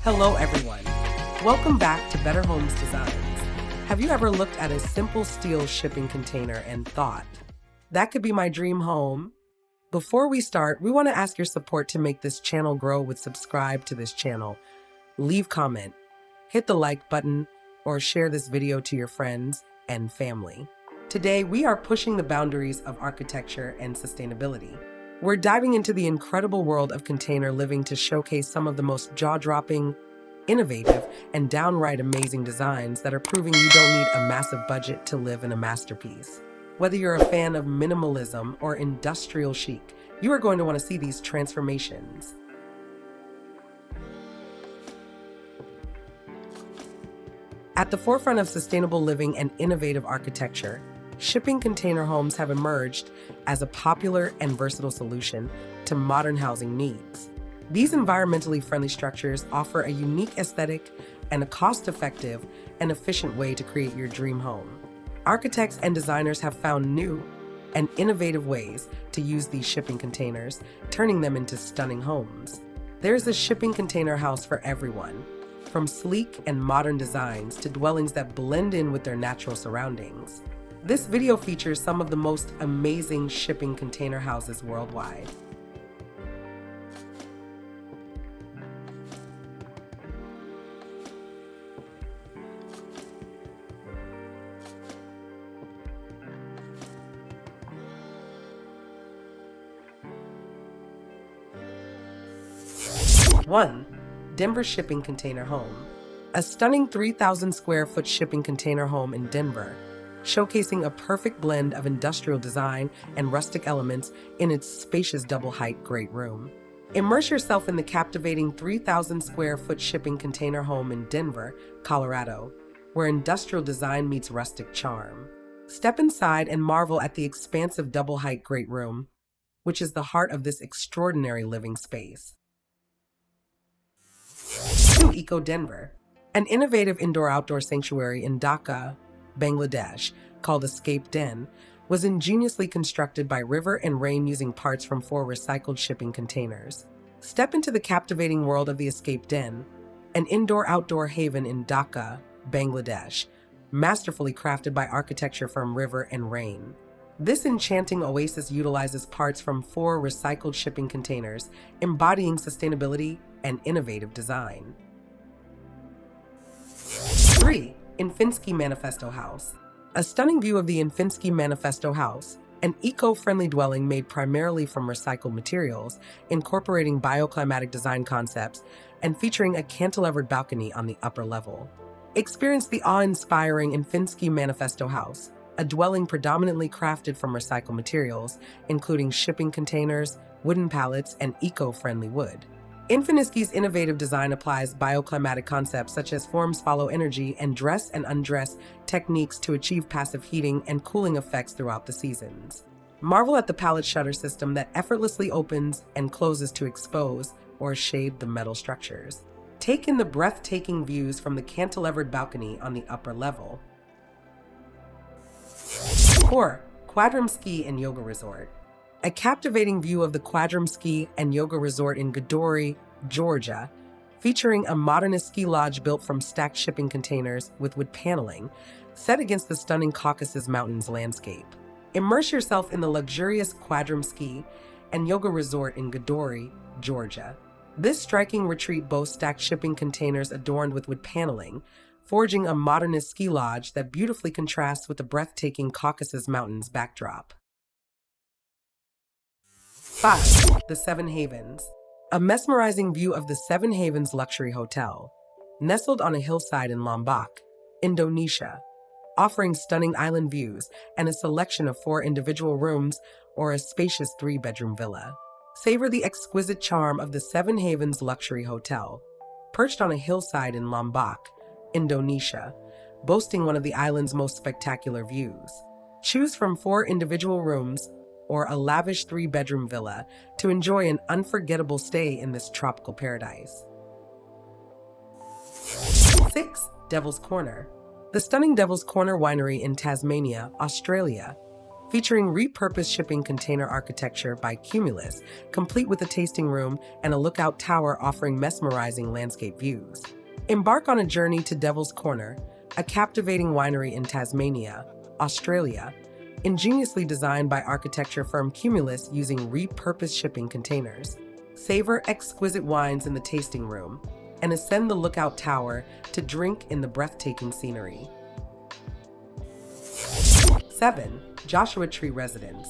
Hello everyone. Welcome back to Better Homes Designs. Have you ever looked at a simple steel shipping container and thought, that could be my dream home? Before we start, we want to ask your support to make this channel grow with subscribe to this channel. Leave comment, hit the like button, or share this video to your friends and family. Today, we are pushing the boundaries of architecture and sustainability. We're diving into the incredible world of container living to showcase some of the most jaw-dropping, innovative, and downright amazing designs that are proving you don't need a massive budget to live in a masterpiece. Whether you're a fan of minimalism or industrial chic, you are going to want to see these transformations. At the forefront of sustainable living and innovative architecture, shipping container homes have emerged as a popular and versatile solution to modern housing needs. These environmentally friendly structures offer a unique aesthetic and a cost-effective and efficient way to create your dream home. Architects and designers have found new and innovative ways to use these shipping containers, turning them into stunning homes. There's a shipping container house for everyone, from sleek and modern designs to dwellings that blend in with their natural surroundings. This video features some of the most amazing shipping container houses worldwide. One, Denver Shipping Container Home. A stunning 3,000 square foot shipping container home in Denver, showcasing a perfect blend of industrial design and rustic elements in its spacious double-height great room. Immerse yourself in the captivating 3,000 square foot shipping container home in Denver, Colorado, where industrial design meets rustic charm. Step inside and marvel at the expansive double-height great room, which is the heart of this extraordinary living space. 2. Eco Denver. An innovative indoor-outdoor sanctuary in Dhaka, Bangladesh, called Escape Den, was ingeniously constructed by River and Rain using parts from 4 recycled shipping containers. Step into the captivating world of the Escape Den, an indoor-outdoor haven in Dhaka, Bangladesh, masterfully crafted by architecture firm River and Rain. This enchanting oasis utilizes parts from 4 recycled shipping containers, embodying sustainability and innovative design. 3. Infinski Manifesto House. A stunning view of the Infinski Manifesto House, an eco-friendly dwelling made primarily from recycled materials, incorporating bioclimatic design concepts, and featuring a cantilevered balcony on the upper level. Experience the awe-inspiring Infinski Manifesto House, a dwelling predominantly crafted from recycled materials, including shipping containers, wooden pallets, and eco-friendly wood. Infinski's innovative design applies bioclimatic concepts such as forms follow energy and dress and undress techniques to achieve passive heating and cooling effects throughout the seasons. Marvel at the pallet shutter system that effortlessly opens and closes to expose or shade the metal structures. Take in the breathtaking views from the cantilevered balcony on the upper level. 4. Quadrum Ski and Yoga Resort. A captivating view of the Quadrum Ski and Yoga Resort in Gidori, Georgia, featuring a modernist ski lodge built from stacked shipping containers with wood paneling, set against the stunning Caucasus Mountains landscape. Immerse yourself in the luxurious Quadrum Ski and Yoga Resort in Gidori, Georgia. This striking retreat boasts stacked shipping containers adorned with wood paneling, forging a modernist ski lodge that beautifully contrasts with the breathtaking Caucasus Mountains backdrop. 5. The Seven Havens. A mesmerizing view of the Seven Havens Luxury Hotel, nestled on a hillside in Lombok, Indonesia, offering stunning island views and a selection of 4 individual rooms or a spacious 3-bedroom villa. Savor the exquisite charm of the Seven Havens Luxury Hotel, perched on a hillside in Lombok, Indonesia, boasting one of the island's most spectacular views. Choose from 4 individual rooms or a lavish 3-bedroom villa to enjoy an unforgettable stay in this tropical paradise. 6. Devil's Corner. The stunning Devil's Corner Winery in Tasmania, Australia, featuring repurposed shipping container architecture by Cumulus, complete with a tasting room and a lookout tower offering mesmerizing landscape views. Embark on a journey to Devil's Corner, a captivating winery in Tasmania, Australia, ingeniously designed by architecture firm Cumulus using repurposed shipping containers. Savor exquisite wines in the tasting room and ascend the lookout tower to drink in the breathtaking scenery. 7. Joshua Tree Residence.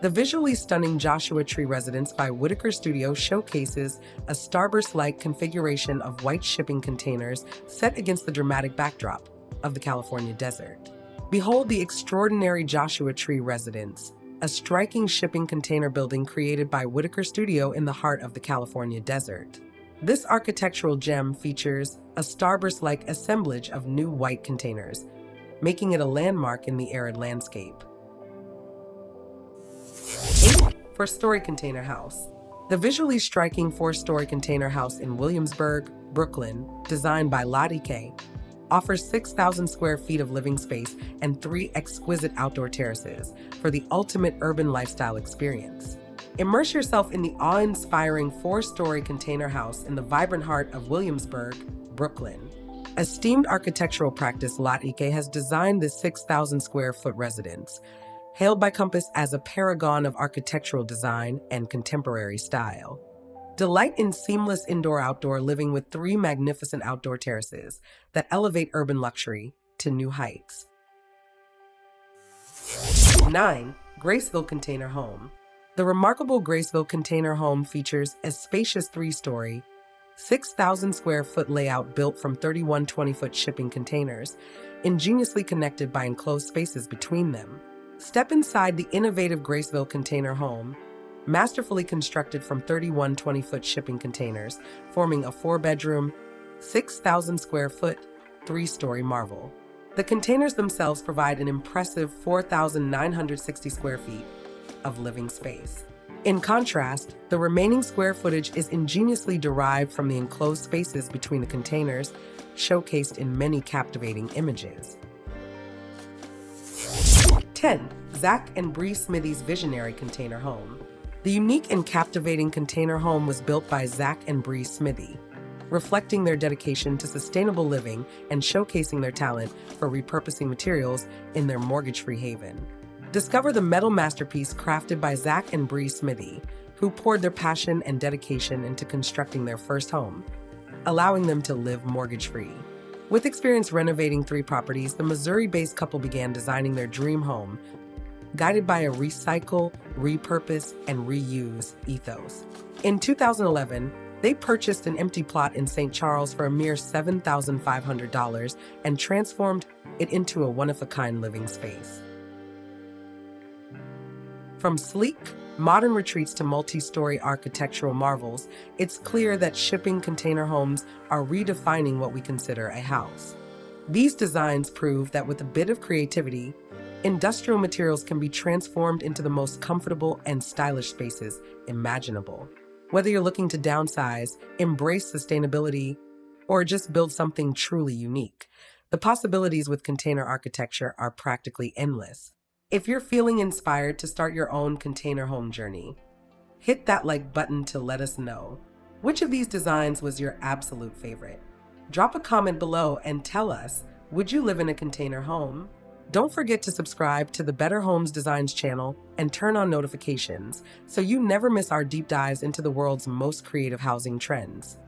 The visually stunning Joshua Tree Residence by Whitaker Studio showcases a starburst-like configuration of white shipping containers set against the dramatic backdrop of the California desert. Behold the extraordinary Joshua Tree Residence, a striking shipping container building created by Whitaker Studio in the heart of the California desert. This architectural gem features a starburst-like assemblage of new white containers, making it a landmark in the arid landscape. 8. Four-story container house. The visually striking four-story container house in Williamsburg, Brooklyn, designed by whitaker, offers 6,000 square feet of living space and 3 exquisite outdoor terraces for the ultimate urban lifestyle experience. Immerse yourself in the awe-inspiring four-story container house in the vibrant heart of Williamsburg, Brooklyn. Esteemed architectural practice whitaker has designed this 6,000 square foot residence, hailed by Compass as a paragon of architectural design and contemporary style. Delight in seamless indoor-outdoor living with 3 magnificent outdoor terraces that elevate urban luxury to new heights. 9. Graceville Container Home. The remarkable Graceville Container Home features a spacious 3-story, 6,000 square foot layout built from 31 20-foot shipping containers, ingeniously connected by enclosed spaces between them. Step inside the innovative Graceville Container Home, masterfully constructed from 31 20-foot shipping containers, forming a 4-bedroom, 6,000 square foot, 3-story marvel. The containers themselves provide an impressive 4,960 square feet of living space. In contrast, the remaining square footage is ingeniously derived from the enclosed spaces between the containers, showcased in many captivating images. 10. Zack and Brie Smithey's Visionary Container Home. The unique and captivating container home was built by Zack and Brie Smithey, reflecting their dedication to sustainable living and showcasing their talent for repurposing materials in their mortgage-free haven. Discover the metal masterpiece crafted by Zack and Brie Smithey, who poured their passion and dedication into constructing their first home, allowing them to live mortgage-free. With experience renovating 3 properties, the Missouri-based couple began designing their dream home, guided by a recycle, repurpose, and reuse ethos. In 2011, they purchased an empty plot in St. Charles for a mere $7,500 and transformed it into a one-of-a-kind living space. From sleek, modern retreats to multi-story architectural marvels, it's clear that shipping container homes are redefining what we consider a house. These designs prove that with a bit of creativity, industrial materials can be transformed into the most comfortable and stylish spaces imaginable. Whether you're looking to downsize, embrace sustainability, or just build something truly unique, the possibilities with container architecture are practically endless. If you're feeling inspired to start your own container home journey, hit that like button to let us know. Which of these designs was your absolute favorite? Drop a comment below and tell us, would you live in a container home? Don't forget to subscribe to the Better Homes Designs channel and turn on notifications so you never miss our deep dives into the world's most creative housing trends.